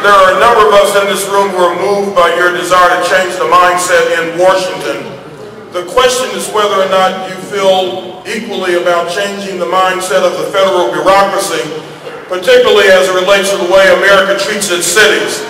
there are a number of us in this room who are moved by your desire to change the mindset in Washington. The question is whether or not you feel equally about changing the mindset of the federal bureaucracy, particularly as it relates to the way America treats its cities.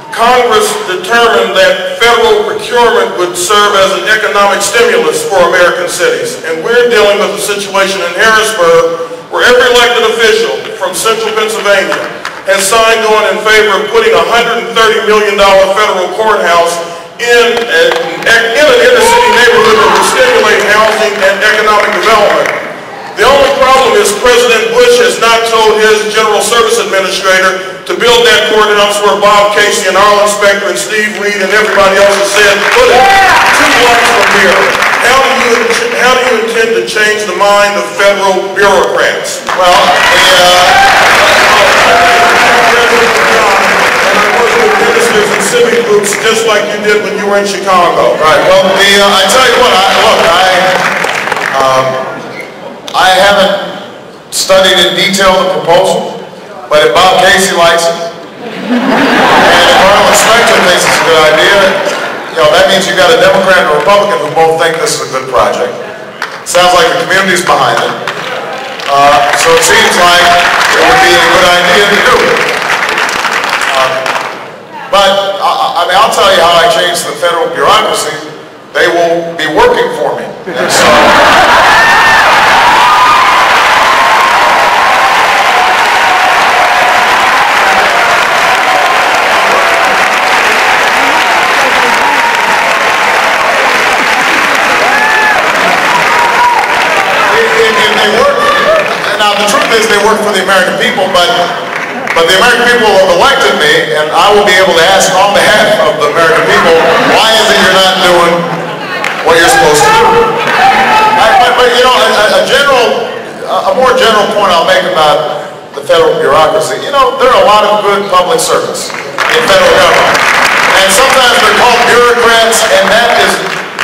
Congress determined that federal procurement would serve as an economic stimulus for American cities. And we're dealing with a situation in Harrisburg where every elected official from central Pennsylvania has signed on in favor of putting a $130 million federal courthouse in an inner-city neighborhood that will stimulate housing and economic development. The only problem is President Bush has not told his General Service Administrator to build that courthouse where Bob Casey and Arlen Specter and Steve Reed and everybody else has said, put it 2 blocks from here. How do you intend to change the mind of federal bureaucrats? Well, ministers and civic groups just like you did when you were in Chicago. Right. Well, I tell you what, I haven't studied in detail the proposal, but if Bob Casey likes it, and if Arlen Specter thinks it's a good idea, that means you've got a Democrat and a Republican who both think this is a good project. Sounds like the community's behind it. So it seems like it would be a good idea to do it. But I'll tell you how I changed the federal bureaucracy. They will be working for me. And so, now the truth is they work for the American people, but the American people have elected me, and I will be able to ask on behalf of the American people, why is it you're not doing what you're supposed to do? But a more general point I'll make about the federal bureaucracy, there are a lot of good public servants in federal government, and sometimes they're called bureaucrats, and that is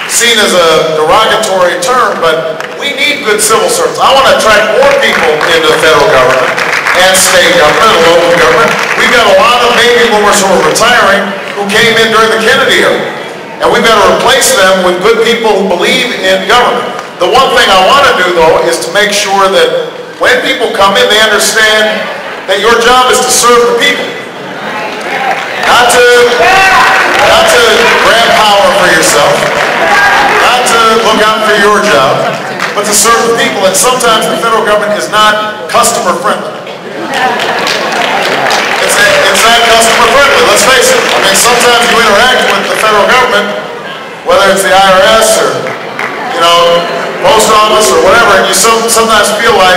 seen as a derogatory term, but we need good civil servants. I want to attract more people into federal government and state government and local government. We've got a lot of baby boomers who are retiring who came in during the Kennedy era, and we've got to replace them with good people who believe in government. The one thing I want to do, though, is to make sure that when people come in, they understand that your job is to serve the people, not to grab power for yourself, not to look out for your job, but to serve the people. And sometimes the federal government is not customer friendly. It's not customer friendly, let's face it. Sometimes you interact with the federal government, whether it's the IRS or, post office or whatever, and you sometimes feel like,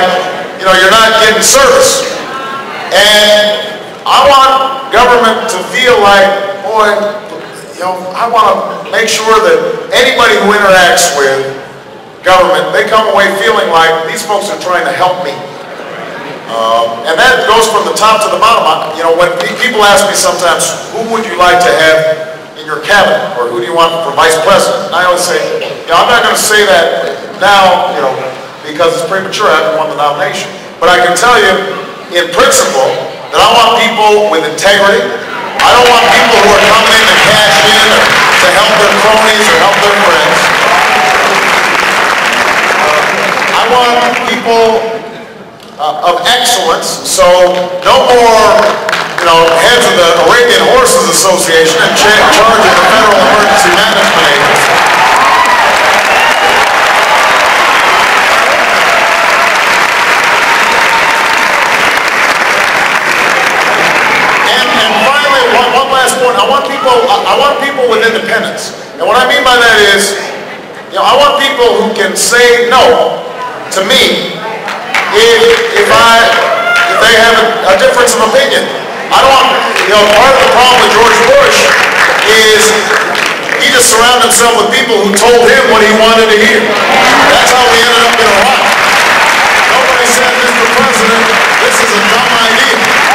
you're not getting service. And I want government to feel like, boy, I want to make sure that anybody who interacts with government, they come away feeling like these folks are trying to help me. And that goes from the top to the bottom. When people ask me sometimes, who would you like to have in your cabinet, or who do you want for vice president? And I always say, I'm not going to say that now, because it's premature. I haven't won the nomination. But I can tell you, in principle, that I want people with integrity. I don't want people who are coming in to cash in or to help their cronies or help their friends. I want people of excellence, so no more, heads of the Arabian Horses Association in charge of the Federal Emergency Management Agency. And finally, one last point. I want people with independence. And what I mean by that is, I want people who can say no to me if they have a difference of opinion. I don't want, part of the problem with George Bush is he just surrounded himself with people who told him what he wanted to hear. That's how we ended up in Iraq. Nobody said, Mr. President, this is a dumb idea.